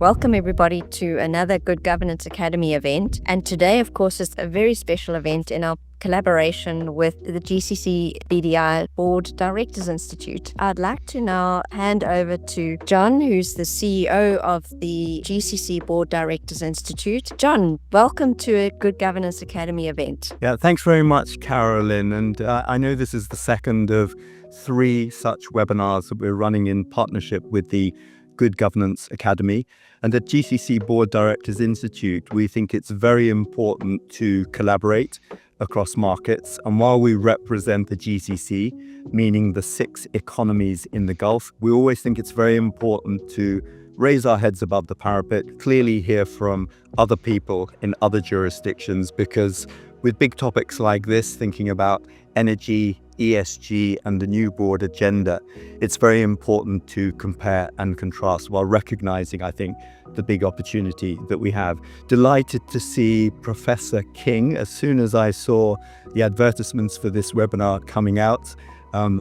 Welcome everybody to another Good Governance Academy event. And today, of course, is a very special event in our collaboration with the GCC BDI Board Directors Institute. I'd like to now hand over to John, who's the CEO of the GCC Board Directors Institute. John, welcome to a Good Governance Academy event. Yeah, thanks very much, Carolyn. And I know this is the second of 3 such webinars that we're running in partnership with the Good Governance Academy. And at GCC Board Directors Institute, we think it's very important to collaborate across markets. And while we represent the GCC, meaning the 6 economies in the Gulf, we always think it's very important to raise our heads above the parapet, clearly hear from other people in other jurisdictions, because with big topics like this, thinking about energy, ESG and the new board agenda, it's very important to compare and contrast while recognizing, I think, the big opportunity that we have. Delighted to see Professor King. As soon as I saw the advertisements for this webinar coming out,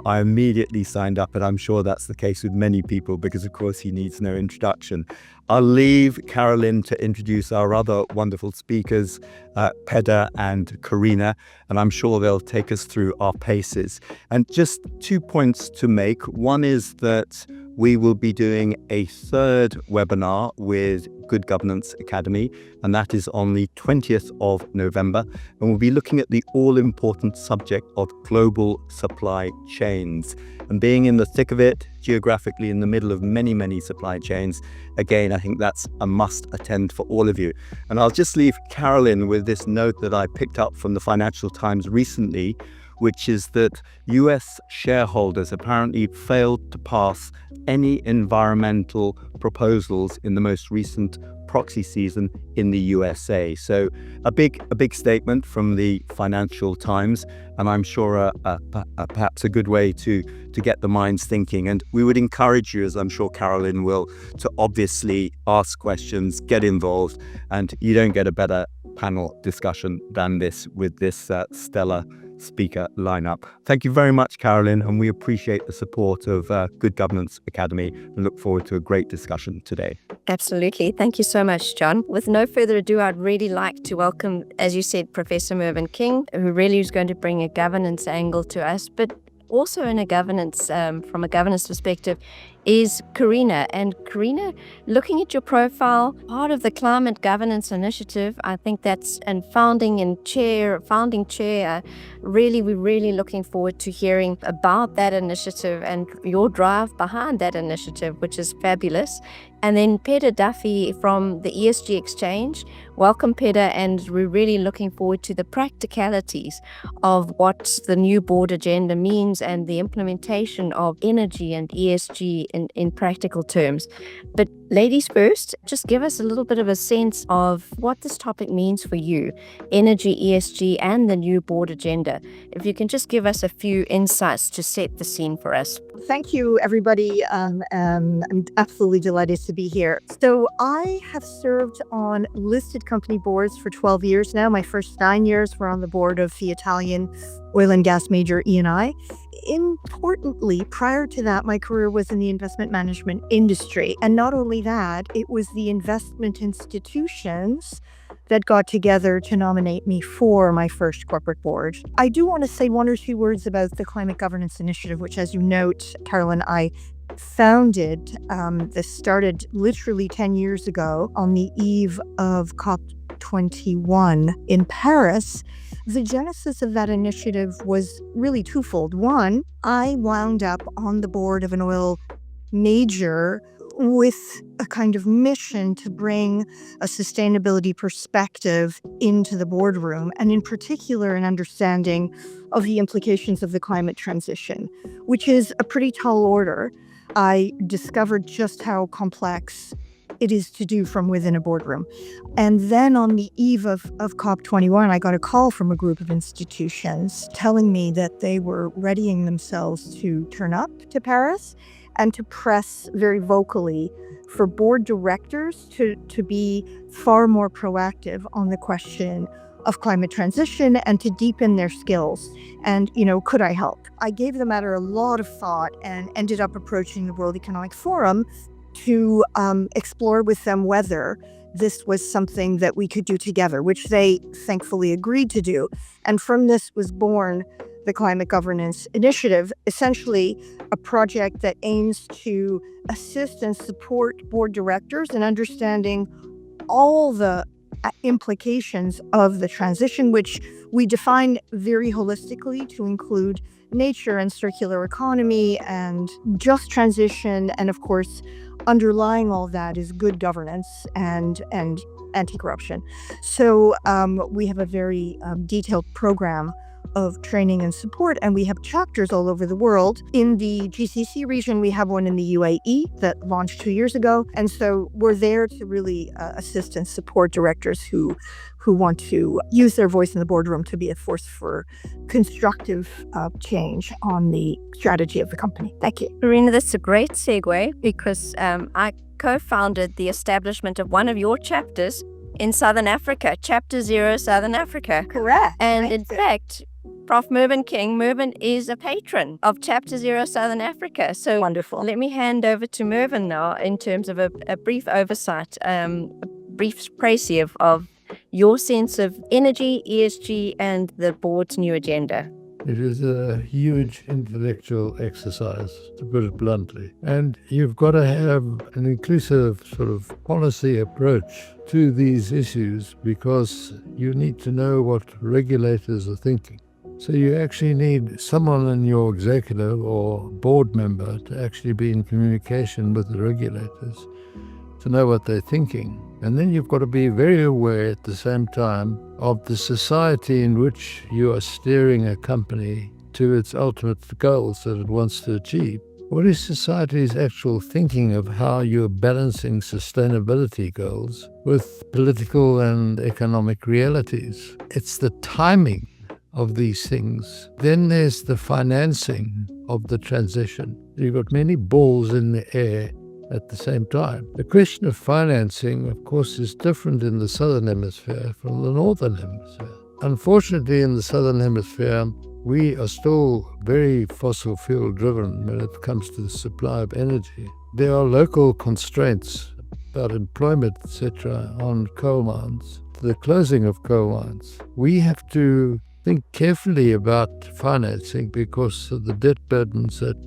I immediately signed up, and I'm sure that's the case with many people because, of course, he needs no introduction. I'll leave Carolyn to introduce our other wonderful speakers, Peadar and Karina, and I'm sure they'll take us through our paces. And just 2 points to make. One is that we will be doing a 3rd webinar with Good Governance Academy, and that is on the 20th of November. And we'll be looking at the all-important subject of global supply chains. And being in the thick of it, geographically in the middle of many, many supply chains, again, I think that's a must attend for all of you. And I'll just leave Carolyn with this note that I picked up from the Financial Times recently, which is that US shareholders apparently failed to pass any environmental proposals in the most recent proxy season in the USA. So a big statement from the Financial Times, and I'm sure perhaps a good way to get the minds thinking. And we would encourage you, as I'm sure Carolyn will, to obviously ask questions, get involved, and you don't get a better panel discussion than this with this stellar speaker lineup. Thank you very much, Carolyn, and we appreciate the support of Good Governance Academy and look forward to a great discussion today. Absolutely. Thank you so much, John. With no further ado, I'd really like to welcome, as you said, Professor Mervyn King, who really is going to bring a governance angle to us, but also in a governance, from a governance perspective, is Karina. And Karina, looking at your profile, part of the Climate Governance Initiative, I think that's founding chair. We're really looking forward to hearing about that initiative and your drive behind that initiative, which is fabulous. And then Peadar Duffy from the ESG Exchange. Welcome, Peadar, and we're really looking forward to the practicalities of what the new board agenda means and the implementation of energy and ESG in practical terms. But ladies first, just give us a little bit of a sense of what this topic means for you, energy, ESG, and the new board agenda. If you can just give us a few insights to set the scene for us. Thank you, everybody. I'm absolutely delighted to be here. So I have served on listed company boards for 12 years now. My first 9 years were on the board of the Italian oil and gas major Eni. Importantly, prior to that, my career was in the investment management industry. And not only that, it was the investment institutions that got together to nominate me for my first corporate board. I do want to say 1 or 2 words about the Climate Governance Initiative, which, as you note, Carolyn, I founded. This started literally 10 years ago on the eve of COP21 in Paris. The genesis of that initiative was really twofold. One, I wound up on the board of an oil major with a kind of mission to bring a sustainability perspective into the boardroom, and in particular an understanding of the implications of the climate transition, which is a pretty tall order. I discovered just how complex it is to do from within a boardroom. And then on the eve of COP21, I got a call from a group of institutions telling me that they were readying themselves to turn up to Paris and to press very vocally for board directors to be far more proactive on the question of climate transition and to deepen their skills. And, could I help? I gave the matter a lot of thought and ended up approaching the World Economic Forum to explore with them whether this was something that we could do together, which they thankfully agreed to do. And from this was born the Climate Governance Initiative, essentially a project that aims to assist and support board directors in understanding all the implications of the transition, which we define very holistically to include nature and circular economy and just transition. And of course, underlying all that is good governance and anti-corruption. So we have a very detailed program of training and support, and we have chapters all over the world. In the GCC region, we have one in the UAE that launched 2 years ago, and so we're there to really assist and support directors who want to use their voice in the boardroom to be a force for constructive change on the strategy of the company. Thank you. Karina, that's a great segue because I co-founded the establishment of one of your chapters in Southern Africa, Chapter 0 Southern Africa. Correct. And in fact, Prof. Mervyn King, Mervyn is a patron of Chapter 0 Southern Africa. So Wonderful. Let me hand over to Mervyn now in terms of a brief oversight, a brief précis of your sense of energy, ESG, and the board's new agenda. It is a huge intellectual exercise, to put it bluntly. And you've got to have an inclusive sort of policy approach to these issues because you need to know what regulators are thinking. So you actually need someone in your executive or board member to actually be in communication with the regulators to know what they're thinking. And then you've got to be very aware at the same time of the society in which you are steering a company to its ultimate goals that it wants to achieve. What is society's actual thinking of how you're balancing sustainability goals with political and economic realities? It's the timing of these things. Then there's the financing of the transition. You've got many balls in the air at the same time. The question of financing, of course, is different in the Southern Hemisphere from the Northern Hemisphere. Unfortunately, in the Southern Hemisphere, we are still very fossil fuel driven when it comes to the supply of energy. There are local constraints about employment, etc., on coal mines, the closing of coal mines. We have to think carefully about financing because of the debt burdens that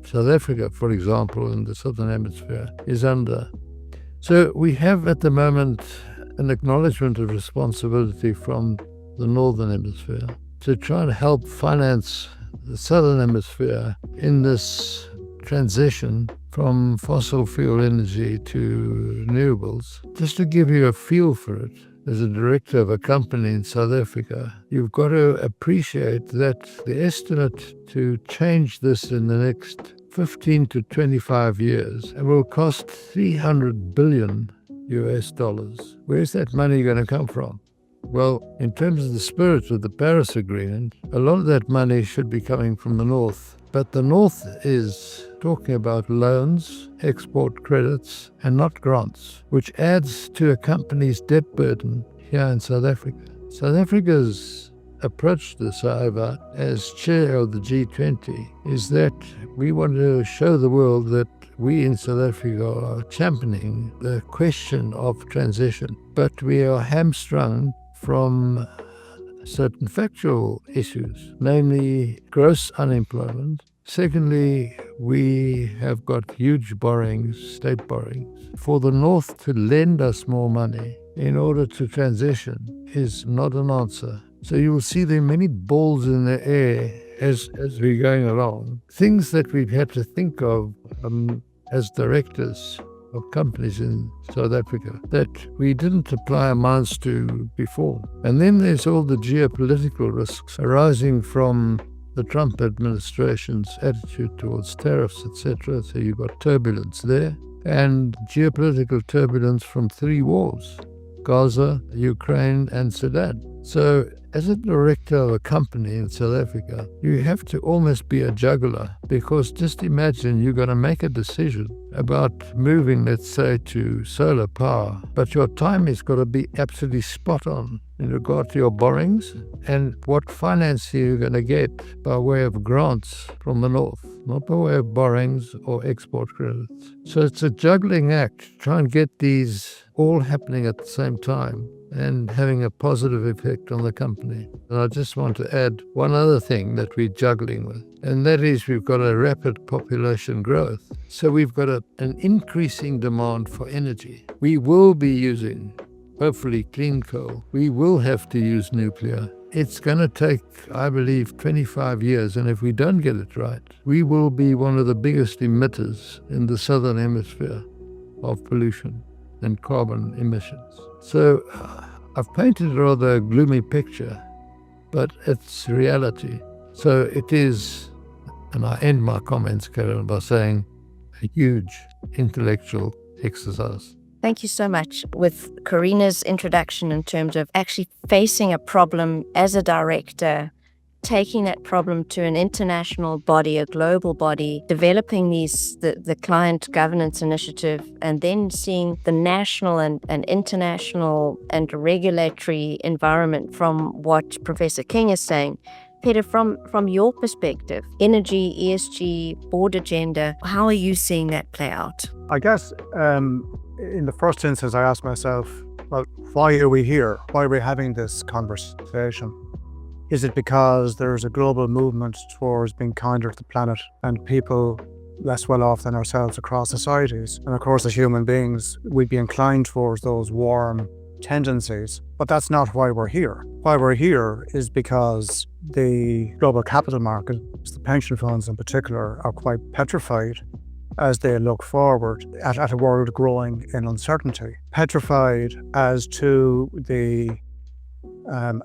South Africa, for example, in the Southern Hemisphere, is under. So we have at the moment an acknowledgement of responsibility from the Northern Hemisphere to try and help finance the Southern Hemisphere in this transition from fossil fuel energy to renewables. Just to give you a feel for it, as a director of a company in South Africa, you've got to appreciate that the estimate to change this in the next 15 to 25 years will cost $300 billion. Where's that money going to come from? Well, in terms of the spirit of the Paris Agreement, a lot of that money should be coming from the North. But the North is talking about loans, export credits, and not grants, which adds to a company's debt burden here in South Africa. South Africa's approach to this, however, as chair of the G20, is that we want to show the world that we in South Africa are championing the question of transition, but we are hamstrung from certain factual issues, namely gross unemployment. Secondly, we have got huge borrowings, state borrowings. For the North to lend us more money in order to transition is not an answer. So you will see there are many balls in the air as we're going along. Things that we've had to think of as directors of companies in South Africa that we didn't apply our minds to before. And then there's all the geopolitical risks arising from the Trump administration's attitude towards tariffs, etc. So you've got turbulence there, and geopolitical turbulence from 3 wars: Gaza, Ukraine, and Sudan. So as a director of a company in South Africa, you have to almost be a juggler, because just imagine you're going to make a decision about moving, let's say, to solar power, but your time has got to be absolutely spot on in regard to your borrowings and what finance you're going to get by way of grants from the north, not by way of borrowings or export credits. So it's a juggling act to try and get these all happening at the same time and having a positive effect on the company. And I just want to add one other thing that we're juggling with, and that is we've got a rapid population growth. So we've got an increasing demand for energy. We will be using, hopefully, clean coal. We will have to use nuclear. It's going to take, I believe, 25 years, and if we don't get it right, we will be one of the biggest emitters in the southern hemisphere of pollution and carbon emissions. So I've painted a rather gloomy picture, but it's reality. So it is, and I end my comments, Carolyn, by saying a huge intellectual exercise. Thank you so much. With Karina's introduction in terms of actually facing a problem as a director, taking that problem to an international body, a global body, developing the client governance initiative, and then seeing the national and international and regulatory environment from what Professor King is saying. Peadar, from your perspective, energy, ESG, board agenda, how are you seeing that play out? I guess in the first instance, I asked myself, well, why are we here? Why are we having this conversation? Is it because there's a global movement towards being kinder to the planet and people less well off than ourselves across societies? And of course, as human beings, we'd be inclined towards those warm tendencies. But that's not why we're here. Why we're here is because the global capital markets, the pension funds in particular, are quite petrified as they look forward at a world growing in uncertainty. Petrified as to the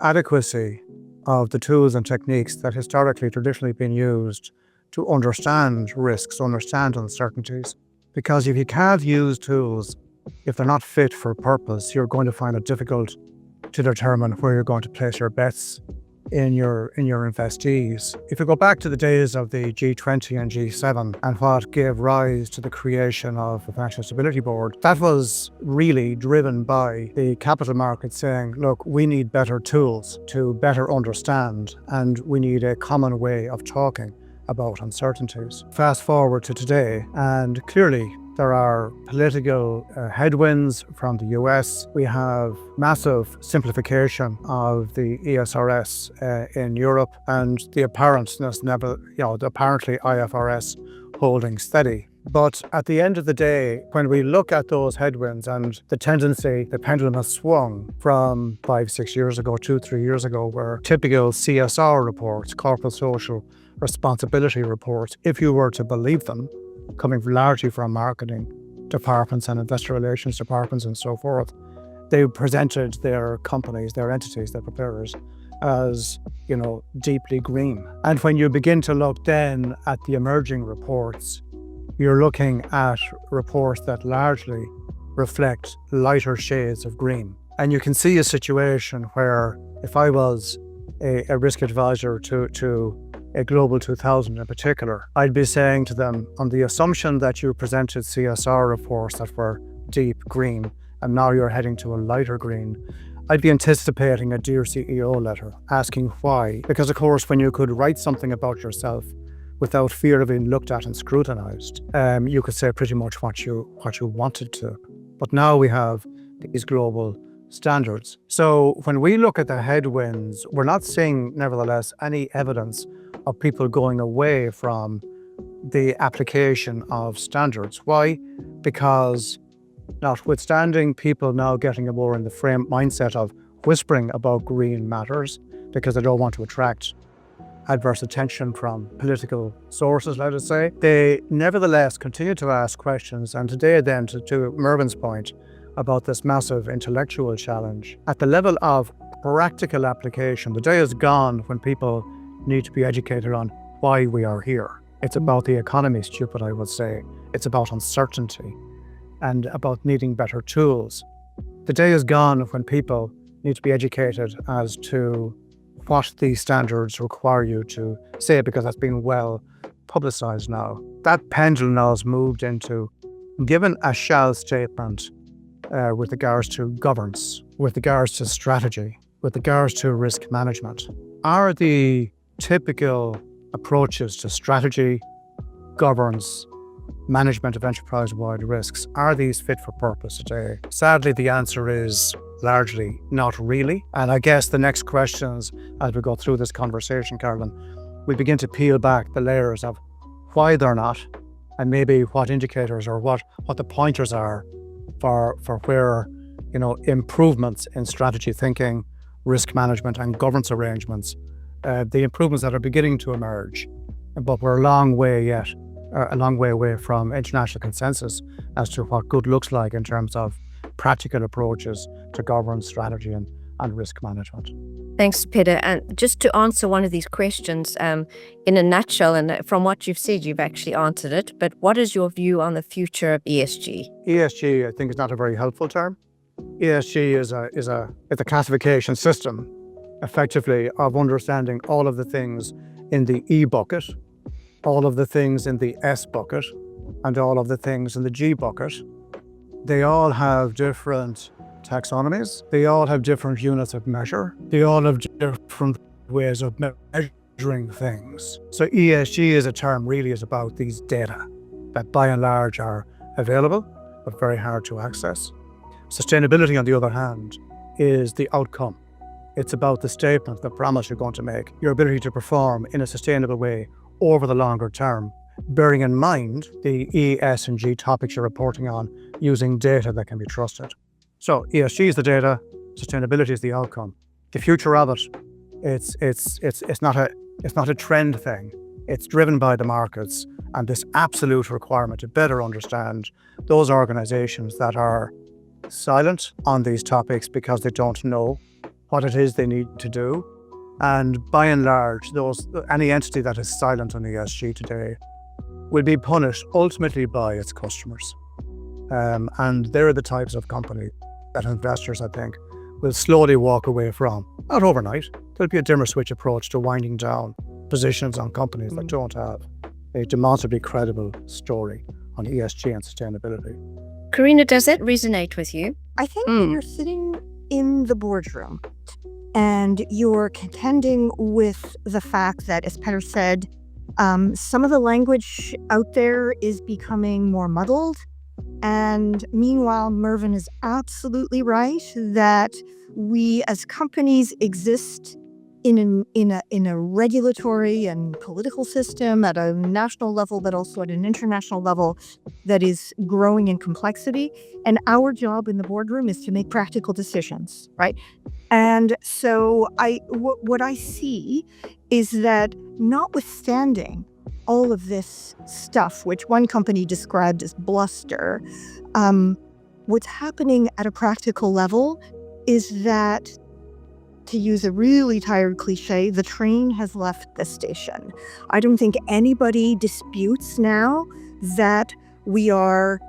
adequacy of the tools and techniques that historically, traditionally been used to understand risks, understand uncertainties. Because if you can't use tools, if they're not fit for purpose, you're going to find it difficult to determine where you're going to place your bets in your investees. If you go back to the days of the G20 and G7 and what gave rise to the creation of the Financial Stability Board, that was really driven by the capital markets saying, look, we need better tools to better understand, and we need a common way of talking about uncertainties. Fast forward to today, and clearly there are political headwinds from the US. We have massive simplification of the ESRS in Europe, and the apparentness apparently IFRS holding steady. But at the end of the day, when we look at those headwinds and the tendency, the pendulum has swung from 5-6 years ago, 2-3 years ago, where typical CSR reports, corporate social responsibility reports, if you were to believe them, coming largely from marketing departments and investor relations departments and so forth, they presented their companies, their entities, their preparers as, deeply green. And when you begin to look then at the emerging reports, you're looking at reports that largely reflect lighter shades of green. And you can see a situation where if I was a risk advisor to a Global 2000 in particular, I'd be saying to them, on the assumption that you presented CSR reports that were deep green, and now you're heading to a lighter green, I'd be anticipating a Dear CEO letter asking why. Because of course, when you could write something about yourself without fear of being looked at and scrutinized, you could say pretty much what you wanted to. But now we have these global standards. So when we look at the headwinds, we're not seeing, nevertheless, any evidence of people going away from the application of standards. Why? Because notwithstanding people now getting more in the mindset of whispering about green matters because they don't want to attract adverse attention from political sources, let us say, they nevertheless continue to ask questions. And today then, to Mervyn's point about this massive intellectual challenge, at the level of practical application, the day is gone when people need to be educated on why we are here. It's about the economy, stupid, I would say. It's about uncertainty and about needing better tools. The day is gone when people need to be educated as to what these standards require you to say, because that's been well publicized now. That pendulum now has moved into given a shall statement with regards to governance, with regards to strategy, with regards to risk management, are the typical approaches to strategy, governance, management of enterprise-wide risks, are these fit for purpose today? Sadly, the answer is largely not really. And I guess the next questions as we go through this conversation, Carolynn, we begin to peel back the layers of why they're not, and maybe what indicators or what the pointers are for where, improvements in strategy thinking, risk management and governance arrangements, the improvements that are beginning to emerge. But we're a long way away from international consensus as to what good looks like in terms of practical approaches to governance, strategy and risk management. Thanks, Peadar. And just to answer one of these questions in a nutshell, and from what you've said, you've actually answered it, but what is your view on the future of ESG? ESG, I think, is not a very helpful term. ESG is a classification system, effectively, of understanding all of the things in the E bucket, all of the things in the S bucket, and all of the things in the G bucket. They all have different taxonomies. They all have different units of measure. They all have different ways of measuring things. So ESG as a term really is about these data that by and large are available, but very hard to access. Sustainability, on the other hand, is the outcome. It's about the statement, the promise you're going to make, your ability to perform in a sustainable way over the longer term, bearing in mind the E, S, and G topics you're reporting on using data that can be trusted. So ESG is the data, sustainability is the outcome. The future of it, it's not a trend thing. It's driven by the markets and this absolute requirement to better understand those organizations that are silent on these topics because they don't know what it is they need to do. And by and large, any entity that is silent on ESG today will be punished ultimately by its customers. And they're the types of company that investors, I think, will slowly walk away from. Not overnight. There'll be a dimmer switch approach to winding down positions on companies that don't have a demonstrably credible story on ESG and sustainability. Karina, does that resonate with you? I think when you're sitting in the boardroom and you're contending with the fact that, as Peadar said, some of the language out there is becoming more muddled. And meanwhile, Mervyn is absolutely right that we as companies exist in a regulatory and political system at a national level, but also at an international level that is growing in complexity. And our job in the boardroom is to make practical decisions, right? And so what I see is that notwithstanding all of this stuff, which one company described as bluster, what's happening at a practical level is that, to use a really tired cliche, the train has left the station. I don't think anybody disputes now that we are,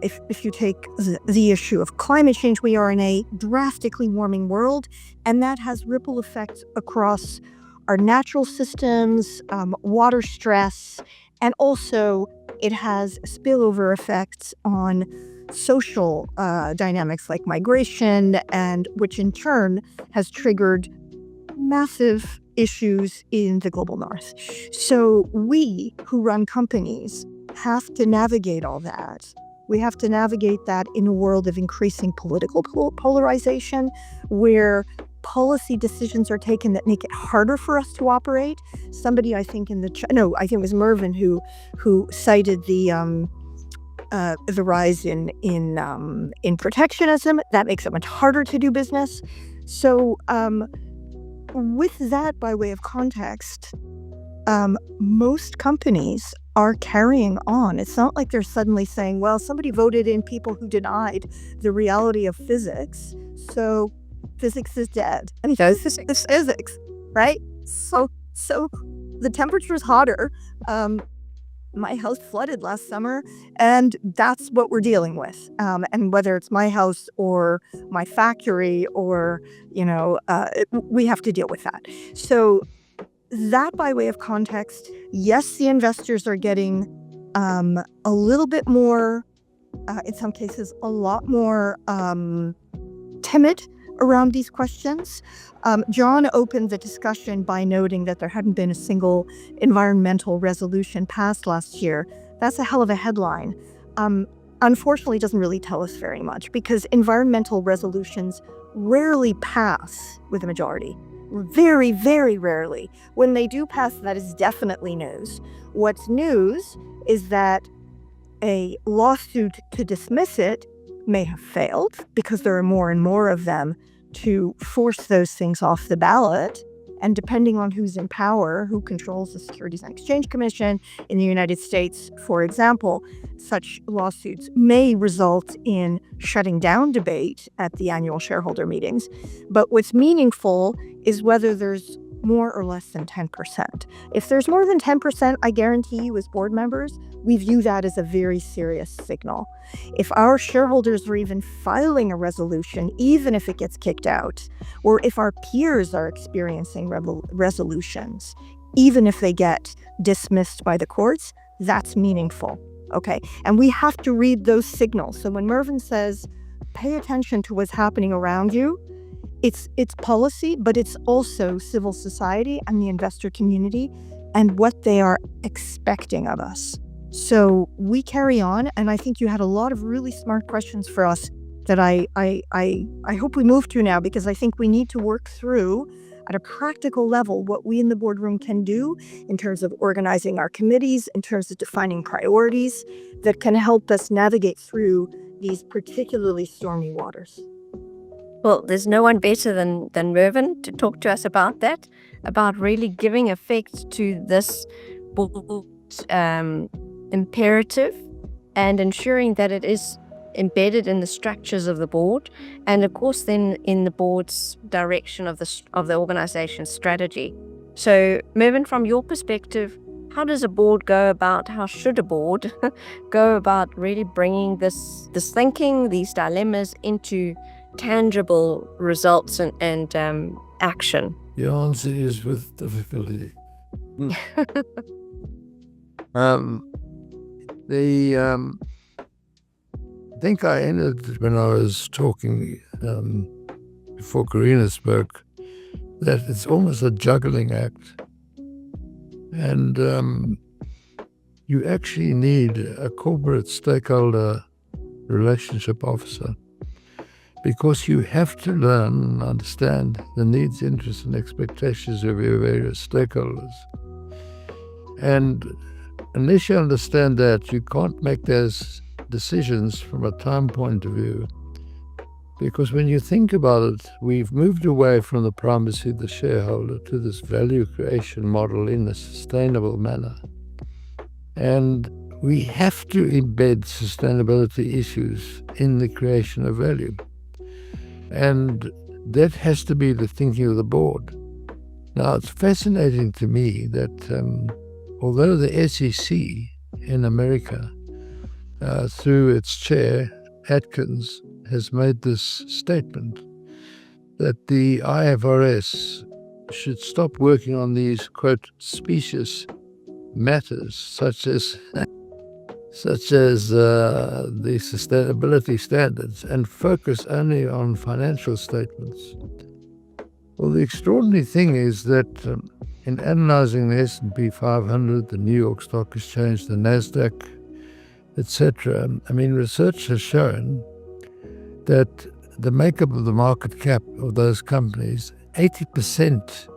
if you take the issue of climate change, we are in a drastically warming world, and that has ripple effects across our natural systems, water stress, and also it has spillover effects on social dynamics like migration, and which in turn has triggered massive issues in the global north. So we who run companies have to navigate all that. We have to navigate that in a world of increasing political polarization, where policy decisions are taken that make it harder for us to operate. Somebody, I think I think it was Mervyn who cited the rise in protectionism. That makes it much harder to do business. So with that by way of context, most companies are carrying on. It's not like they're suddenly saying, well, somebody voted in people who denied the reality of physics, so physics is dead. And physics is physics, right? So the temperature is hotter. My house flooded last summer, and that's what we're dealing with. And whether it's my house or my factory or, we have to deal with that. So that by way of context, yes, the investors are getting a little bit more in some cases, a lot more timid around these questions. John opened the discussion by noting that there hadn't been a single environmental resolution passed last year. That's a hell of a headline. Unfortunately, it doesn't really tell us very much, because environmental resolutions rarely pass with a majority. Very, very rarely. When they do pass, that is definitely news. What's news is that a lawsuit to dismiss it may have failed, because there are more and more of them to force those things off the ballot. And depending on who's in power, who controls the Securities and Exchange Commission in the United States, for example, such lawsuits may result in shutting down debate at the annual shareholder meetings. But what's meaningful is whether there's more or less than 10%. If there's more than 10%, I guarantee you as board members, we view that as a very serious signal. If our shareholders are even filing a resolution, even if it gets kicked out, or if our peers are experiencing resolutions, even if they get dismissed by the courts, that's meaningful, okay? And we have to read those signals. So when Mervyn says, pay attention to what's happening around you, it's policy, but it's also civil society and the investor community and what they are expecting of us. So we carry on, and I think you had a lot of really smart questions for us that I hope we move to now, because I think we need to work through at a practical level what we in the boardroom can do in terms of organizing our committees, in terms of defining priorities that can help us navigate through these particularly stormy waters. Well, there's no one better than Mervyn to talk to us about that, about really giving effect to this board imperative and ensuring that it is embedded in the structures of the board, and of course then in the board's direction of the organization's strategy. So Mervyn, from your perspective, how does a board go about, how should a board go about really bringing this thinking, these dilemmas into tangible results and action? The answer is with difficulty. I think I ended when I was talking before Karina spoke, that it's almost a juggling act. And you actually need a corporate stakeholder relationship officer, because you have to learn and understand the needs, interests, and expectations of your various stakeholders. And unless you understand that, you can't make those decisions from a time point of view. Because when you think about it, we've moved away from the primacy of the shareholder to this value creation model in a sustainable manner. And we have to embed sustainability issues in the creation of value. And that has to be the thinking of the board. Now, it's fascinating to me that although the SEC in America, through its chair, Atkins, has made this statement that the IFRS should stop working on these, quote, specious matters, such as the sustainability standards, and focus only on financial statements. Well, the extraordinary thing is that in analyzing the S&P 500, the New York Stock Exchange, the NASDAQ, etc., I mean, research has shown that the makeup of the market cap of those companies, 80%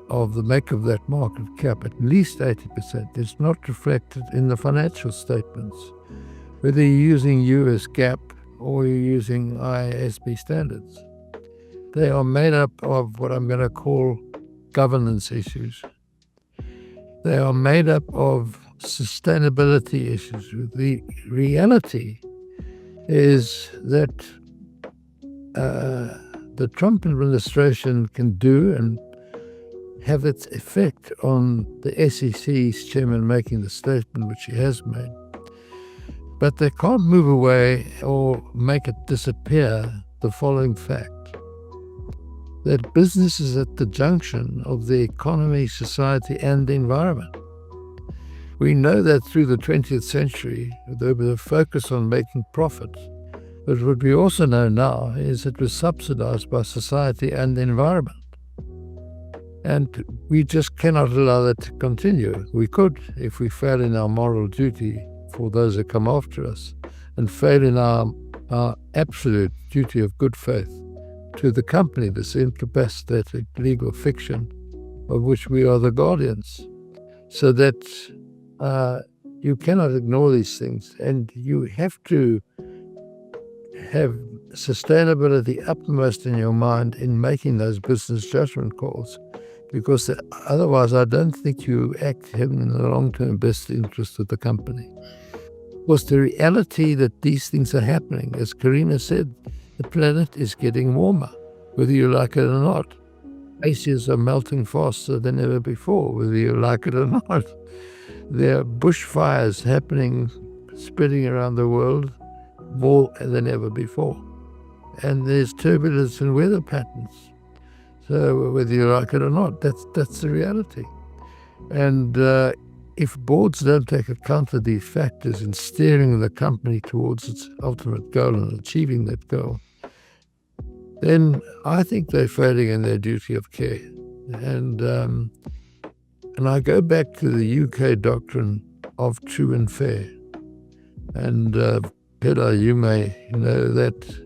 of the makeup of that market cap, at least 80%, is not reflected in the financial statements, whether you're using US GAAP or you're using IASB standards. They are made up of what I'm going to call governance issues. They are made up of sustainability issues. The reality is that the Trump administration can do and have its effect on the SEC's chairman making the statement which he has made. But they can't move away or make it disappear the following fact: that business is at the junction of the economy, society, and the environment. we know that through the 20th century, there was a focus on making profits. But what we also know now is it was subsidized by society and the environment. And we just cannot allow that to continue. We could if we fail in our moral duty for those that come after us and fail in our absolute duty of good faith to the company, this incapacitated legal fiction of which we are the guardians. So that you cannot ignore these things, and you have to have sustainability uppermost in your mind in making those business judgment calls, because otherwise I don't think you act in the long-term best interest of the company. Because the reality that these things are happening, as Karina said, the planet is getting warmer, whether you like it or not. Glaciers are melting faster than ever before, whether you like it or not. There are bushfires happening, spreading around the world more than ever before. And there's turbulence in weather patterns. So whether you like it or not, that's the reality. And if boards don't take account of these factors in steering the company towards its ultimate goal and achieving that goal, then I think they're failing in their duty of care. And I go back to the UK doctrine of true and fair. And Peadar, you may know that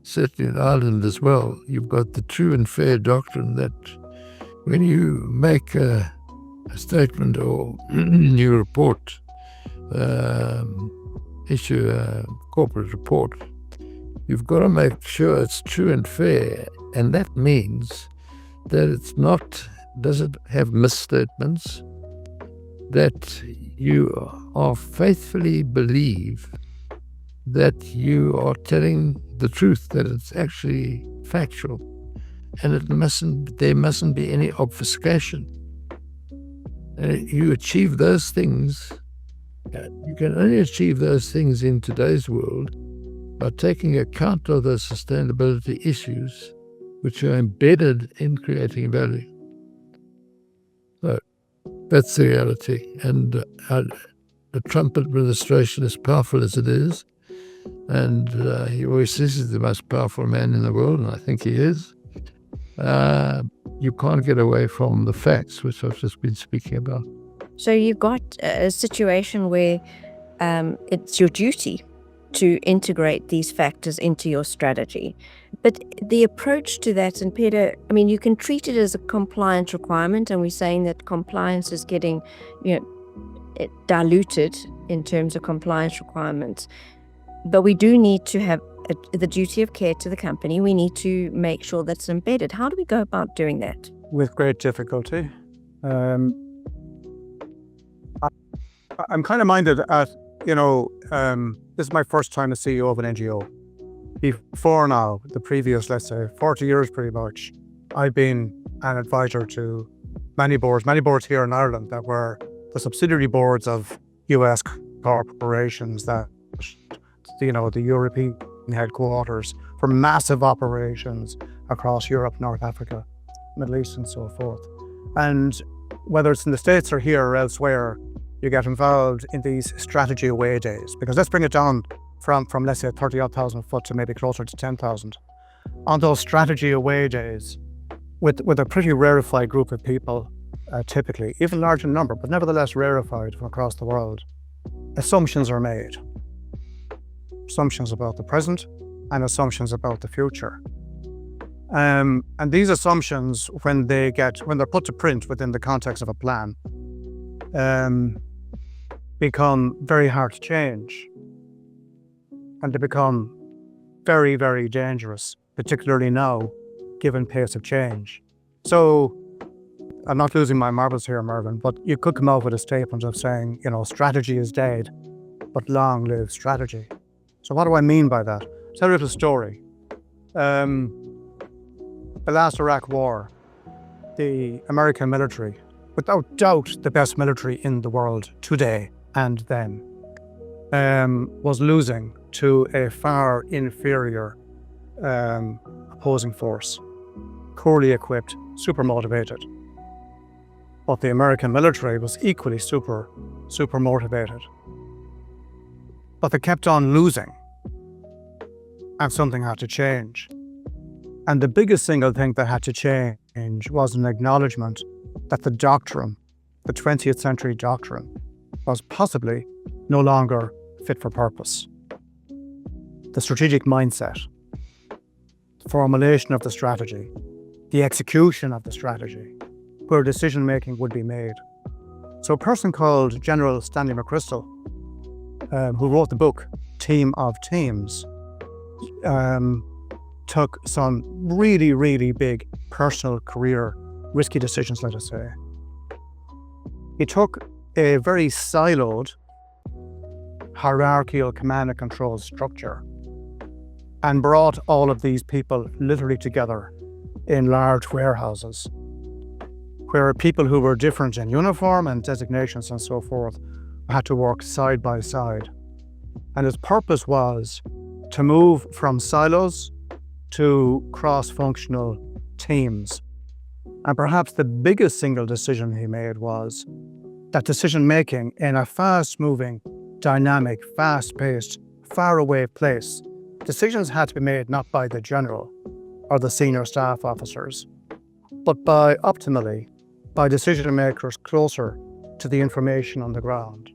certainly in Ireland as well, you've got the true and fair doctrine that when you make a statement or you report, issue a corporate report, you've got to make sure it's true and fair. And that means that it's not, doesn't have misstatements, that you are faithfully believe that you are telling the truth, that it's actually factual, and there mustn't be any obfuscation. You achieve those things, you can only achieve those things in today's world by taking account of those sustainability issues which are embedded in creating value. So that's the reality. And the Trump administration, as powerful as it is, and he always says he's the most powerful man in the world, and I think he is, you can't get away from the facts, which I've just been speaking about. So you've got a situation where it's your duty to integrate these factors into your strategy. But the approach to that, and Peadar, I mean, you can treat it as a compliance requirement, and we're saying that compliance is getting, diluted in terms of compliance requirements. But we do need to have the duty of care to the company. We need to make sure that's embedded. How do we go about doing that? With great difficulty. I'm kind of minded at, this is my first time as CEO of an NGO. Before now, the previous, let's say, 40 years pretty much, I've been an advisor to many boards here in Ireland that were the subsidiary boards of US corporations that, the European headquarters for massive operations across Europe, North Africa, Middle East, and so forth. And whether it's in the States or here or elsewhere, you get involved in these strategy away days. Because let's bring it down from let's say 30,000 foot to maybe closer to 10,000. On those strategy away days, with a pretty rarefied group of people, typically, even large in number, but nevertheless rarefied from across the world, assumptions are made. Assumptions about the present and assumptions about the future. And these assumptions, when they're put to print within the context of a plan, become very hard to change. And they become very, very dangerous, particularly now, given pace of change. So, I'm not losing my marbles here, Mervyn, but you could come out with a statement of saying, strategy is dead, but long live strategy. So what do I mean by that? I'll tell you a little story. The last Iraq war, the American military, without doubt the best military in the world today and then, was losing to a far inferior opposing force, poorly equipped, super motivated. But the American military was equally super motivated. But they kept on losing, and something had to change. And the biggest single thing that had to change was an acknowledgement that the doctrine, the 20th century doctrine, was possibly no longer fit for purpose. The strategic mindset, the formulation of the strategy, the execution of the strategy, where decision-making would be made. So a person called General Stanley McChrystal, who wrote the book Team of Teams, took some really, really big personal career risky decisions, let us say. He took a very siloed hierarchical command and control structure and brought all of these people literally together in large warehouses where people who were different in uniform and designations and so forth had to work side by side. And his purpose was to move from silos to cross-functional teams. And perhaps the biggest single decision he made was that decision-making in a fast-moving, dynamic, fast-paced, far-away place, decisions had to be made not by the general or the senior staff officers, but optimally by decision-makers closer to the information on the ground.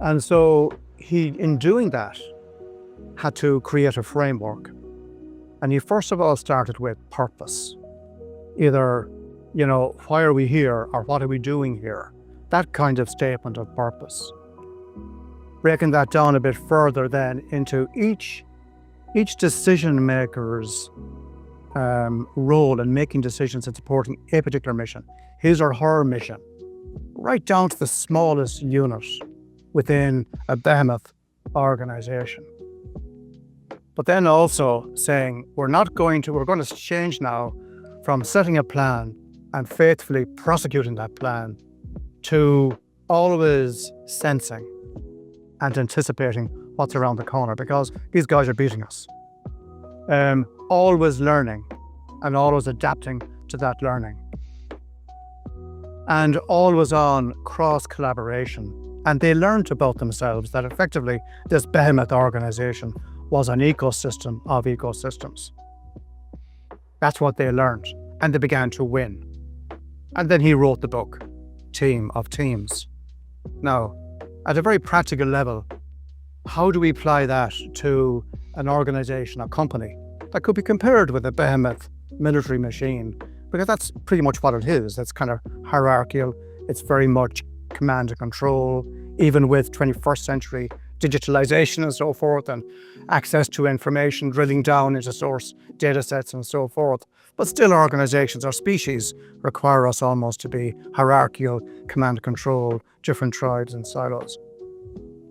And so he, in doing that, had to create a framework. And he first of all started with purpose. Either, why are we here or what are we doing here? That kind of statement of purpose. Breaking that down a bit further then into each decision maker's role in making decisions and supporting a particular mission, his or her mission, right down to the smallest unit within a behemoth organization. But then also saying, we're going to change now from setting a plan and faithfully prosecuting that plan to always sensing and anticipating what's around the corner, because these guys are beating us. Always learning and always adapting to that learning. And always on cross-collaboration. And they learned about themselves that effectively this behemoth organization was an ecosystem of ecosystems. That's what they learned, and they began to win. And then he wrote the book, Team of Teams. Now, at a very practical level, how do we apply that to an organization, a company, that could be compared with a behemoth military machine? Because that's pretty much what it is. It's kind of hierarchical. It's very much command and control, even with 21st century digitalization and so forth, and access to information, drilling down into source data sets and so forth. But still, organizations or species require us almost to be hierarchical, command and control, different tribes and silos.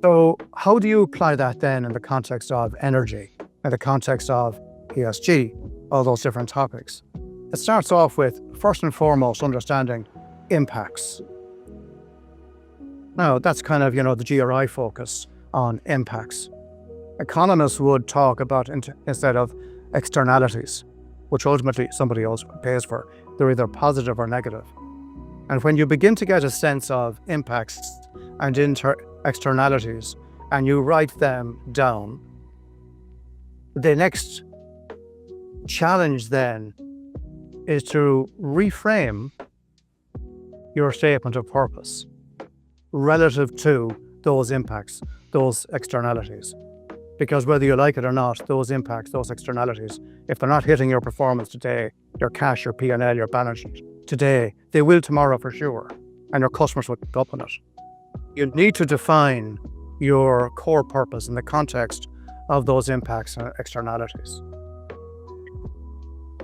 So how do you apply that then in the context of energy, in the context of ESG, all those different topics? It starts off with, first and foremost, understanding impacts. Now, that's kind of, the GRI focus on impacts. Economists would talk about, instead of externalities, which ultimately somebody else pays for. They're either positive or negative. And when you begin to get a sense of impacts and externalities, and you write them down, the next challenge then is to reframe your statement of purpose relative to those impacts, those externalities. Because whether you like it or not, those impacts, those externalities, if they're not hitting your performance today, your cash, your P&L, your balance sheet today, they will tomorrow for sure, and your customers will pick up on it. You need to define your core purpose in the context of those impacts and externalities.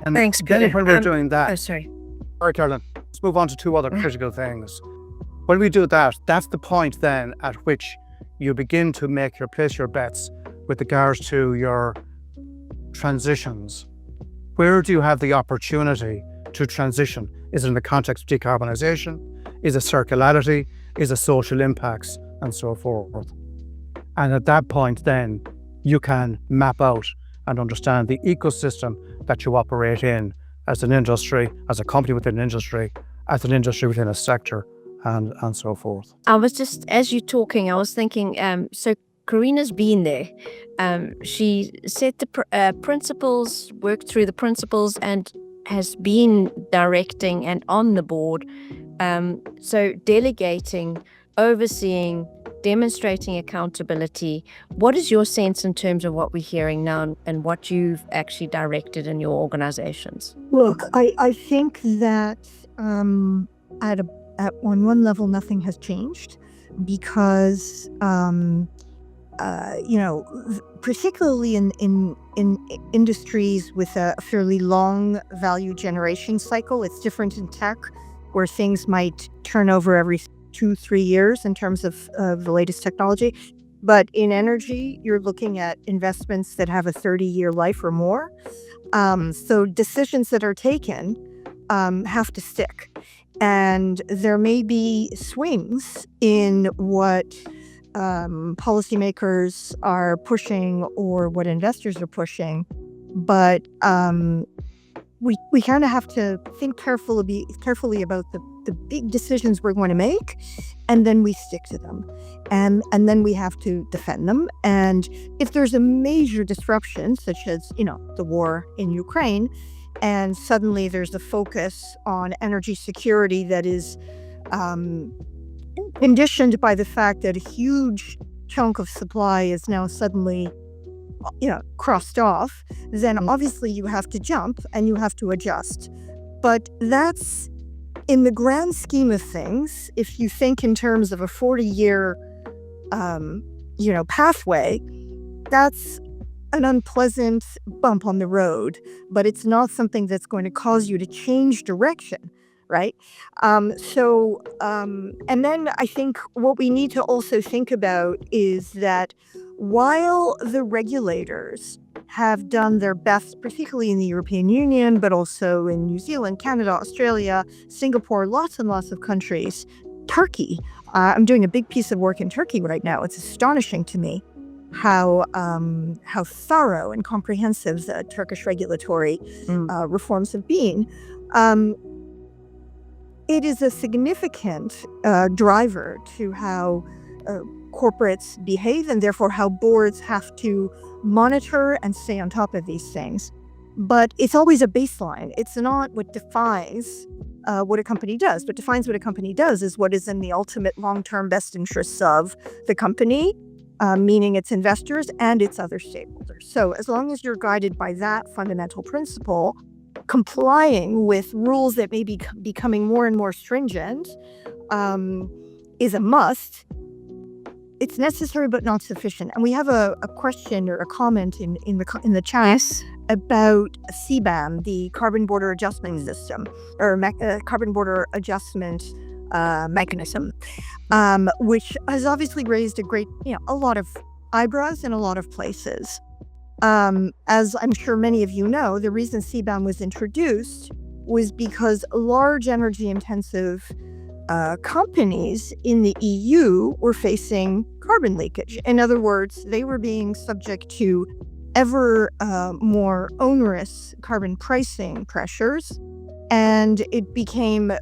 And Thanks, then Peter. when we're doing that, Sorry, Carolynn, let's move on to two other critical things. When we do that, that's the point then at which you begin to place your bets with regards to your transitions. Where do you have the opportunity to transition? Is it in the context of decarbonisation? Is it circularity? Is it social impacts? And so forth. And at that point then, you can map out and understand the ecosystem that you operate in as an industry, as a company within an industry, as an industry within a sector, and so forth. I was just, as you're talking, I was thinking, so Karina's been there. She set the principles, worked through the principles, and has been directing and on the board. So delegating, overseeing, demonstrating accountability. What is your sense in terms of what we're hearing now and what you've actually directed in your organizations? Look, I think that at one level, nothing has changed because, particularly in industries with a fairly long value generation cycle, it's different in tech where things might turn over every 2-3 years in terms of the latest technology. But in energy, you're looking at investments that have a 30-year life or more. So decisions that are taken have to stick. And there may be swings in what policymakers are pushing or what investors are pushing. But we kind of have to think carefully about the big decisions we're going to make, and then we stick to them, and then we have to defend them. And if there's a major disruption, such as the war in Ukraine, and suddenly there's a focus on energy security that is conditioned by the fact that a huge chunk of supply is now suddenly crossed off, then obviously you have to jump and you have to adjust. But that's, in the grand scheme of things, if you think in terms of a 40-year pathway, that's an unpleasant bump on the road, but it's not something that's going to cause you to change direction, right? And then I think what we need to also think about is that while the regulators have done their best, particularly in the European Union, but also in New Zealand, Canada, Australia, Singapore, lots and lots of countries, Turkey, I'm doing a big piece of work in Turkey right now. It's astonishing to me how thorough and comprehensive the Turkish regulatory reforms have been. It is a significant driver to how corporates behave, and therefore how boards have to monitor and stay on top of these things. But it's always a baseline. It's not what defines what a company does. What defines what a company does is what is in the ultimate long-term best interests of the company, meaning its investors and its other stakeholders. So as long as you're guided by that fundamental principle, complying with rules that may be becoming more and more stringent is a must. It's necessary but not sufficient. And we have a question or a comment in the chat about CBAM, the Carbon Border Adjustment System, or Carbon Border Adjustment Mechanism, which has obviously raised a lot of eyebrows in a lot of places. As I'm sure many of you know, the reason CBAM was introduced was because large energy-intensive companies in the EU were facing carbon leakage. In other words, they were being subject to ever more onerous carbon pricing pressures, and it became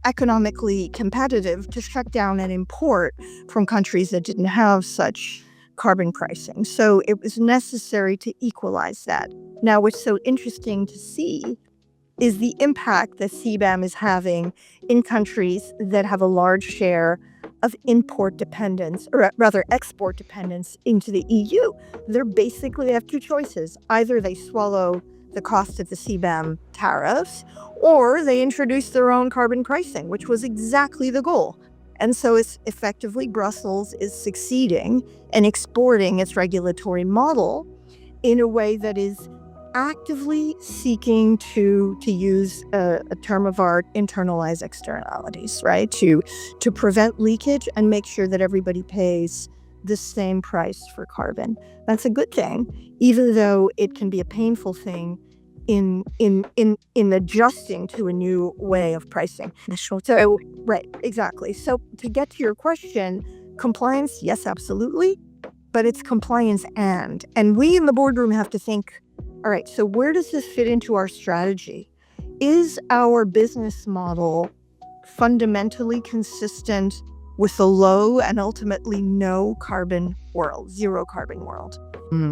economically competitive to shut down and import from countries that didn't have such carbon pricing. So it was necessary to equalize that. Now, what's so interesting to see is the impact that CBAM is having in countries that have a large share of import dependence, or rather export dependence into the EU. They have two choices. Either they swallow the cost of the CBAM tariffs, or they introduce their own carbon pricing, which was exactly the goal. And so it's effectively Brussels is succeeding in exporting its regulatory model in a way that is actively seeking to use a term of art, internalize externalities, right? To prevent leakage and make sure that everybody pays the same price for carbon. That's a good thing, even though it can be a painful thing in adjusting to a new way of pricing. So, right, exactly. So to get to your question, compliance, yes, absolutely, but it's compliance and we in the boardroom have to think, all right, so where does this fit into our strategy? Is our business model fundamentally consistent with a low and ultimately no carbon world, zero carbon world?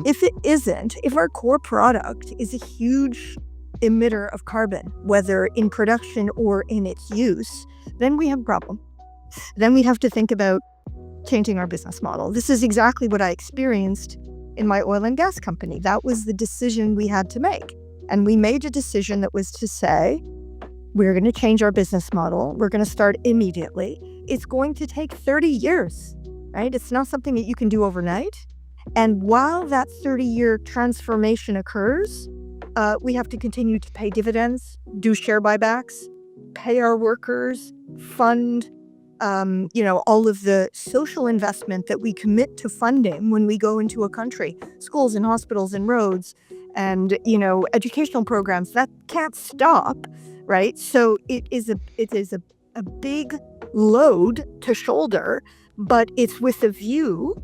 If it isn't, if our core product is a huge emitter of carbon, whether in production or in its use, then we have a problem. Then we have to think about changing our business model. This is exactly what I experienced in my oil and gas company. That was the decision we had to make. And we made a decision that was to say, we're going to change our business model. We're going to start immediately. It's going to take 30 years, right? It's not something that you can do overnight. And while that 30-year transformation occurs, we have to continue to pay dividends, do share buybacks, pay our workers, fund, all of the social investment that we commit to funding when we go into a country, schools and hospitals and roads and, educational programs. That can't stop, right? So it is a big load to shoulder, but it's with a view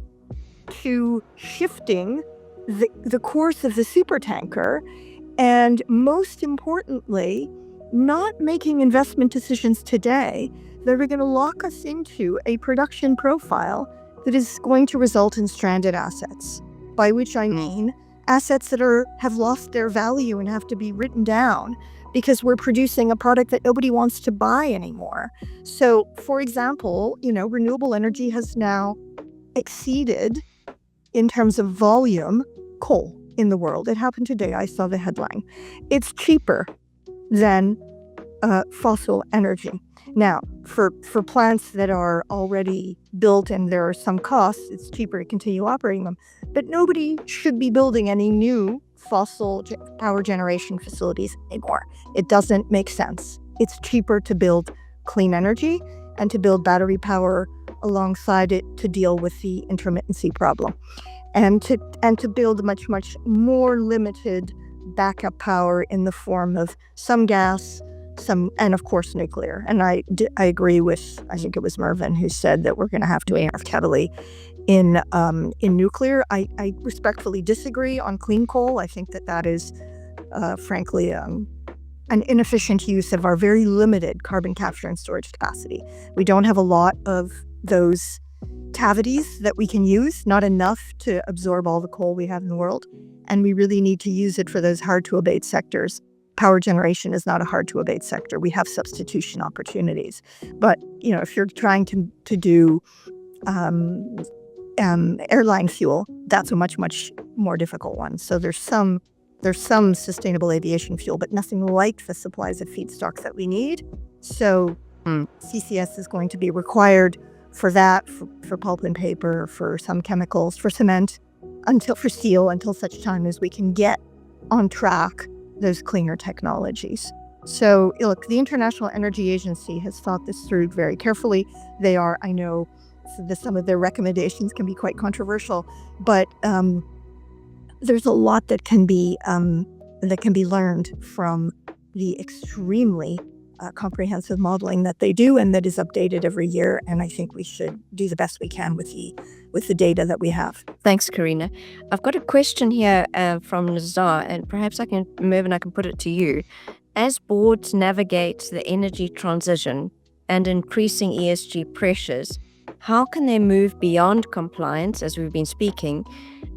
to shifting the course of the supertanker, and most importantly, not making investment decisions today that are going to lock us into a production profile that is going to result in stranded assets, by which I mean assets that have lost their value and have to be written down because we're producing a product that nobody wants to buy anymore. So, for example, renewable energy has now exceeded, in terms of volume, coal in the world. It happened today. I saw the headline. It's cheaper than fossil energy. Now, for plants that are already built and there are some costs, it's cheaper to continue operating them. But nobody should be building any new fossil power generation facilities anymore. It doesn't make sense. It's cheaper to build clean energy and to build battery power alongside it to deal with the intermittency problem, and to build much more limited backup power in the form of some gas, and of course nuclear. And I agree with, I think it was Mervyn who said that we're going to have to invest heavily in nuclear. I respectfully disagree on clean coal. I think that is frankly an inefficient use of our very limited carbon capture and storage capacity. We don't have a lot of those cavities that we can use, not enough to absorb all the coal we have in the world. And we really need to use it for those hard to abate sectors. Power generation is not a hard to abate sector. We have substitution opportunities. But, if you're trying to do airline fuel, that's a much more difficult one. So there's some sustainable aviation fuel, but nothing like the supplies of feedstocks that we need. So CCS is going to be required for that, for pulp and paper, for some chemicals, for cement, for steel, until such time as we can get on track those cleaner technologies. So look, the International Energy Agency has thought this through very carefully. I know some of their recommendations can be quite controversial, but there's a lot that can be learned from the extremely comprehensive modeling that they do, and that is updated every year. And I think we should do the best we can with the data that we have. Thanks, Karina. I've got a question here from Nazar, and perhaps Mervyn, I can put it to you. As boards navigate the energy transition and increasing ESG pressures, how can they move beyond compliance, as we've been speaking,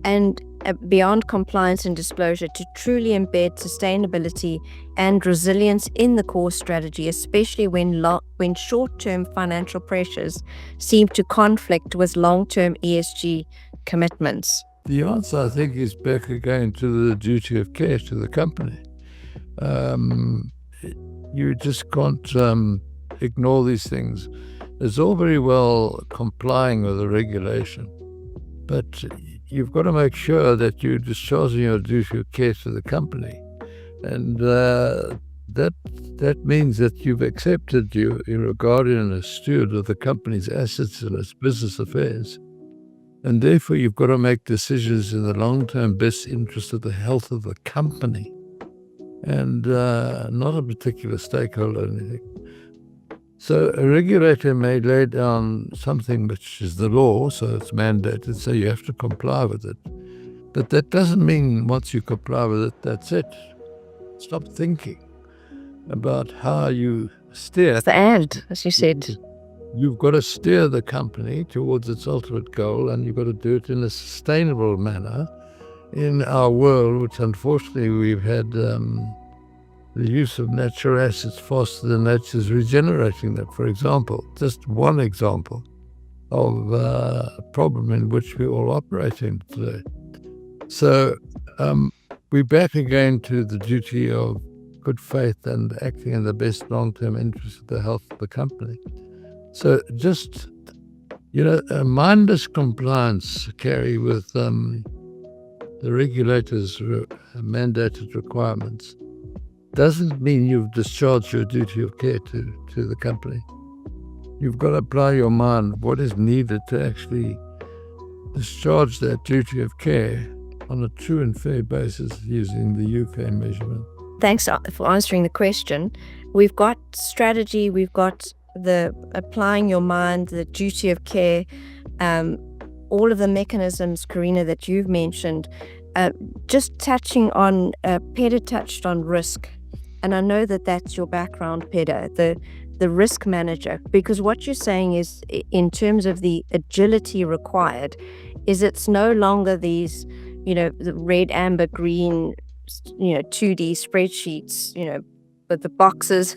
and beyond compliance and disclosure to truly embed sustainability and resilience in the core strategy, especially when short-term financial pressures seem to conflict with long-term ESG commitments? The answer, I think, is back again to the duty of care to the company. You just can't ignore these things. It's all very well complying with the regulation, but you've got to make sure that you're discharging your duty of care to the company. And that means that you've accepted you're a guardian and a steward of the company's assets and its business affairs. And therefore, you've got to make decisions in the long-term best interest of the health of the company and not a particular stakeholder or anything. So a regulator may lay down something which is the law, so it's mandated, so you have to comply with it. But that doesn't mean once you comply with it, that's it. Stop thinking. about how you steer. The and, as you said. You've got to steer the company towards its ultimate goal, and you've got to do it in a sustainable manner. In our world, which unfortunately we've had the use of natural assets faster than nature's regenerating them, for example. Just one example of a problem in which we all operate in today. So we're back again to the duty of good faith and acting in the best long-term interest of the health of the company. So just, mindless compliance, Carrie, with the regulators' mandated requirements doesn't mean you've discharged your duty of care to the company. You've got to apply your mind what is needed to actually discharge that duty of care on a true and fair basis using the UK measurement. Thanks for answering the question. We've got strategy, we've got the applying your mind, the duty of care, all of the mechanisms, Karina, that you've mentioned. Just touching on, Peadar touched on risk. And I know that that's your background, Peadar, the risk manager, because what you're saying is, in terms of the agility required, is it's no longer these, the red, amber, green, 2D spreadsheets, with the boxes,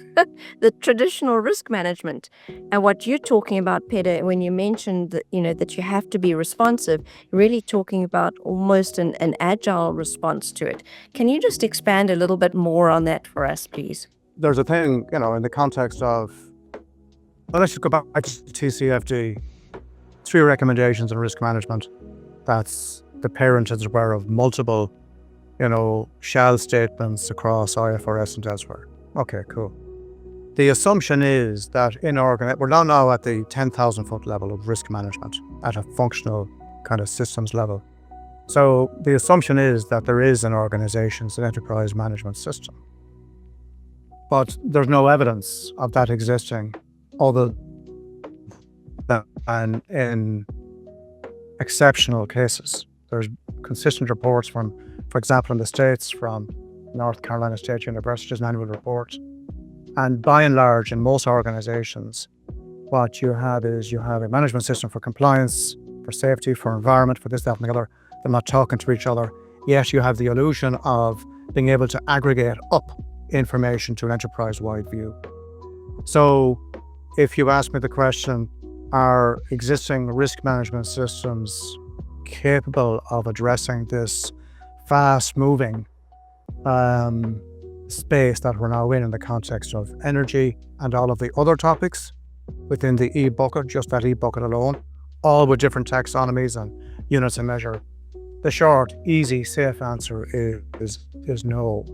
the traditional risk management. And what you're talking about, Peadar, when you mentioned that, that you have to be responsive, really talking about almost an agile response to it. Can you just expand a little bit more on that for us, please? There's a thing, in the context of, let's just go back to TCFD, 3 recommendations on risk management. That's the parent is aware of multiple, shall statements across IFRS and elsewhere. Okay, cool. The assumption is that we're now at the 10,000 foot level of risk management at a functional kind of systems level. So the assumption is that there is an organization's enterprise management system. But there's no evidence of that existing other than in exceptional cases. There's consistent reports from, for example, in the States, from North Carolina State University's annual report. And by and large, in most organizations, what you have is you have a management system for compliance, for safety, for environment, for this, that, and the other. They're not talking to each other. Yet you have the illusion of being able to aggregate up information to an enterprise-wide view. So if you ask me the question, are existing risk management systems capable of addressing this fast-moving space that we're now in the context of energy and all of the other topics within the E-bucket, just that E-bucket alone, all with different taxonomies and units of measure? The short, easy, safe answer is no.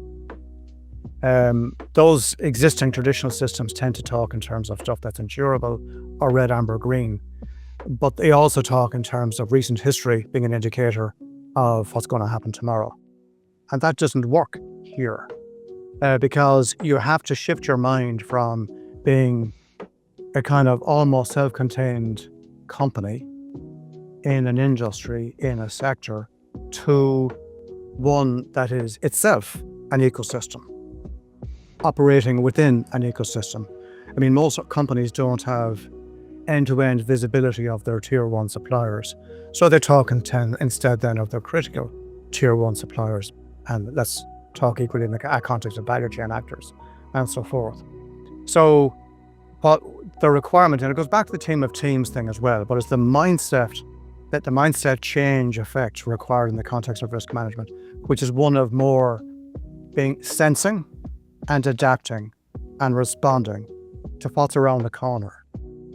Those existing traditional systems tend to talk in terms of stuff that's endurable or red, amber, green, but they also talk in terms of recent history being an indicator of what's going to happen tomorrow. And that doesn't work here because you have to shift your mind from being a kind of almost self-contained company in an industry, in a sector, to one that is itself an ecosystem, operating within an ecosystem. I mean, most companies don't have end-to-end visibility of their tier 1 suppliers. So they talk instead then of their critical tier 1 suppliers. And let's talk equally in the context of value chain actors and so forth. So what the requirement, and it goes back to the team of teams thing as well, but it's the mindset change effect required in the context of risk management, which is one of more being sensing and adapting and responding to what's around the corner.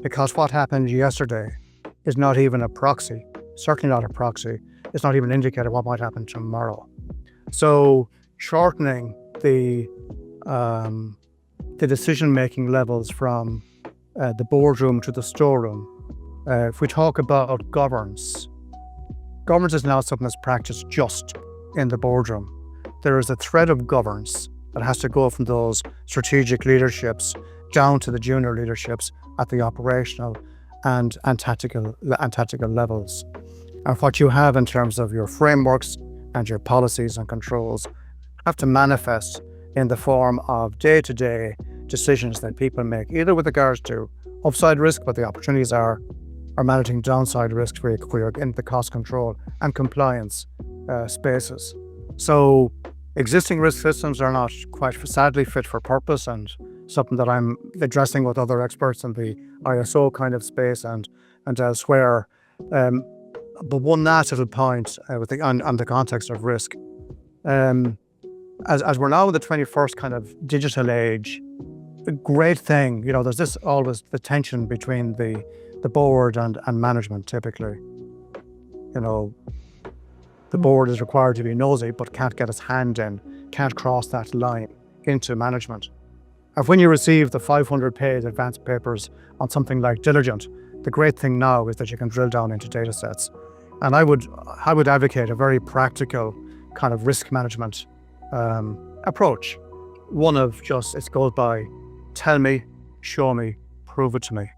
Because what happened yesterday is not even a proxy, certainly not a proxy. It's not even an indicator of what might happen tomorrow. So shortening the decision-making levels from the boardroom to the storeroom. If we talk about governance is now something that's practiced just in the boardroom. There is a thread of governance that has to go from those strategic leaderships down to the junior leaderships at the operational and tactical levels. And what you have in terms of your frameworks and your policies and controls have to manifest in the form of day-to-day decisions that people make, either with regards to upside risk, what the opportunities are, or managing downside risks where you're in the cost control and compliance spaces. So existing risk systems are not quite, sadly, fit for purpose, and something that I'm addressing with other experts in the ISO kind of space and elsewhere. But one last little point on the context of risk. As we're now in the 21st kind of digital age, a great thing, there's this always the tension between the board and management typically. The board is required to be nosy, but can't get its hand in, can't cross that line into management. And when you receive the 500-page advanced papers on something like Diligent, the great thing now is that you can drill down into data sets. And I would advocate a very practical kind of risk management approach. One of just, it goes by, tell me, show me, prove it to me.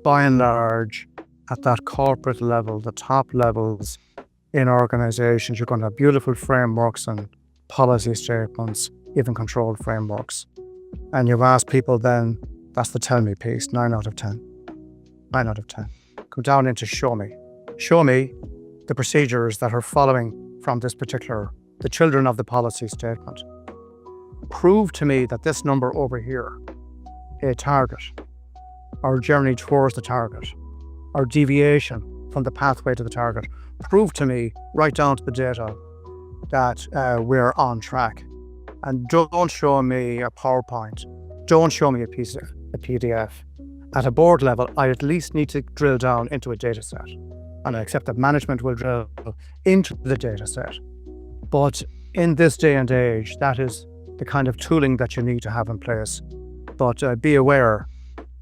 By and large, at that corporate level, the top levels in organizations, you're going to have beautiful frameworks and policy statements, even control frameworks. And you've asked people then, that's the tell me piece, 9 out of 10. 9 out of 10. Come down into show me. Show me the procedures that are following from this particular, the children of the policy statement. Prove to me that this number over here, a target, or journey towards the target, or deviation from the pathway to the target. Prove to me, right down to the data, that we're on track. And don't show me a PowerPoint. Don't show me a PDF. At a board level, I at least need to drill down into a data set. And I accept that management will drill into the data set. But in this day and age, that is the kind of tooling that you need to have in place. But be aware,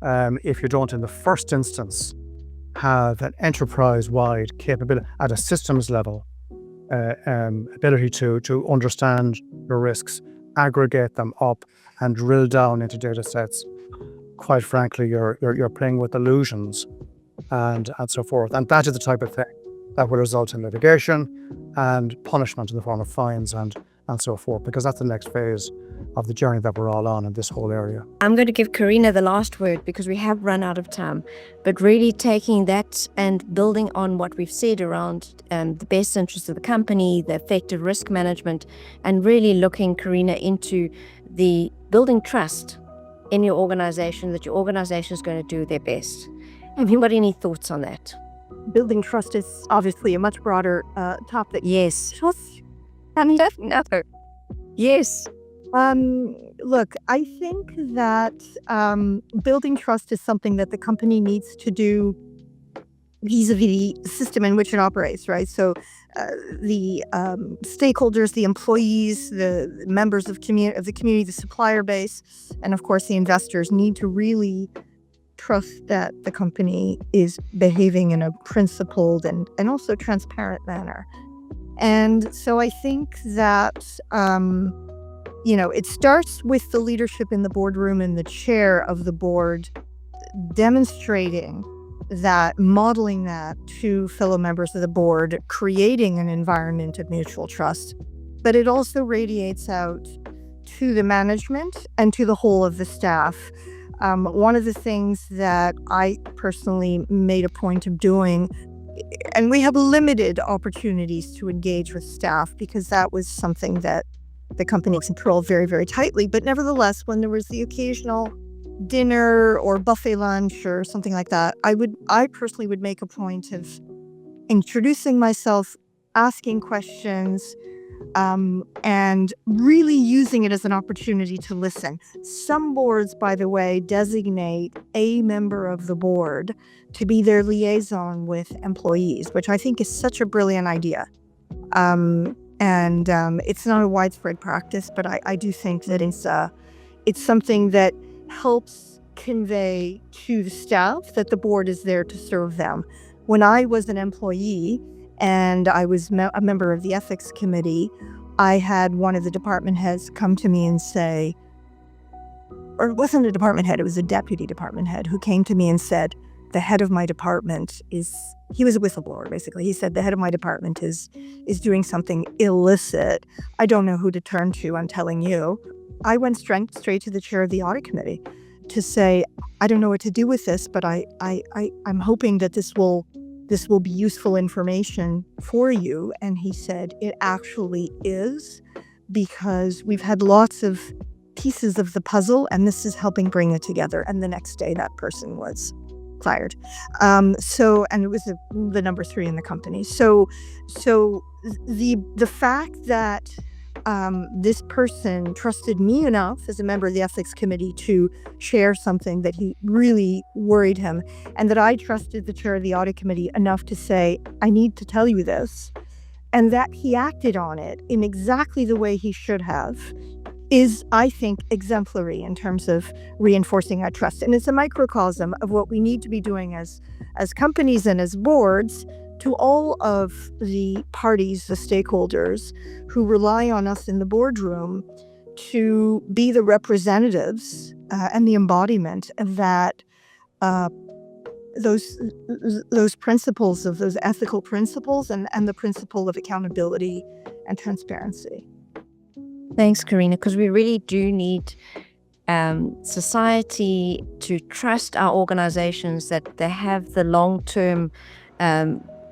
if you don't in the first instance have an enterprise-wide capability at a systems level, ability to understand your risks, aggregate them up and drill down into data sets, quite frankly, you're playing with illusions and so forth. And that is the type of thing that will result in litigation and punishment in the form of fines and so forth, because that's the next phase of the journey that we're all on in this whole area. I'm going to give Karina the last word because we have run out of time, but really taking that and building on what we've said around the best interests of the company, the effective risk management, and really looking, Karina, into the building trust in your organization, that your organization is going to do their best. Have you got any thoughts on that? Building trust is obviously a much broader topic. Yes. Trust. No. Yes. Look, I think that building trust is something that the company needs to do vis-a-vis the system in which it operates, right? So the stakeholders, the employees, the members of the community, the supplier base, and of course the investors need to really trust that the company is behaving in a principled and also transparent manner. And so I think that, it starts with the leadership in the boardroom and the chair of the board demonstrating that, modeling that to fellow members of the board, creating an environment of mutual trust. But it also radiates out to the management and to the whole of the staff. One of the things that I personally made a point of doing, and we have limited opportunities to engage with staff because that was something that the company controlled very, very tightly. But nevertheless, when there was the occasional dinner or buffet lunch or something like that, I personally would make a point of introducing myself, asking questions, and really using it as an opportunity to listen. Some boards, by the way, designate a member of the board to be their liaison with employees, which I think is such a brilliant idea. And it's not a widespread practice, but I do think that it's something that helps convey to the staff that the board is there to serve them. When I was an employee and I was a member of the ethics committee, I had one of the department heads come to me and say, or it wasn't a department head, it was a deputy department head who came to me and said, the head of my department he was a whistleblower, basically. He said, the head of my department is doing something illicit. I don't know who to turn to, I'm telling you. I went straight to the chair of the audit committee to say, I don't know what to do with this, but I'm hoping that this will be useful information for you. And he said, it actually is, because we've had lots of pieces of the puzzle, and this is helping bring it together. And the next day, that person was fired. And it was the number 3 in the company. So the fact that this person trusted me enough as a member of the ethics committee to share something that he really worried him, and that I trusted the chair of the audit committee enough to say, I need to tell you this, and that he acted on it in exactly the way he should have, is, I think, exemplary in terms of reinforcing our trust. And it's a microcosm of what we need to be doing as companies and as boards to all of the parties, the stakeholders who rely on us in the boardroom to be the representatives and the embodiment of that, those principles, of those ethical principles, and the principle of accountability and transparency. Thanks, Karina, because we really do need society to trust our organizations that they have the long-term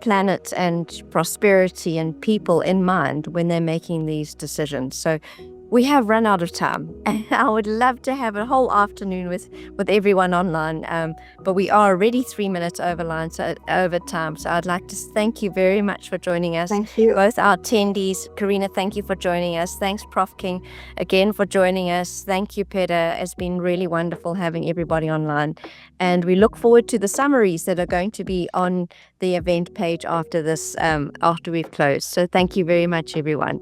planet and prosperity and people in mind when they're making these decisions. So we have run out of time, and I would love to have a whole afternoon with everyone online, but we are already 3 minutes over time. So I'd like to thank you very much for joining us. Thank you. Both our attendees. Karina, thank you for joining us. Thanks, Prof. King, again for joining us. Thank you, Peadar. It's been really wonderful having everybody online. And we look forward to the summaries that are going to be on the event page after this, after we've closed. So thank you very much, everyone.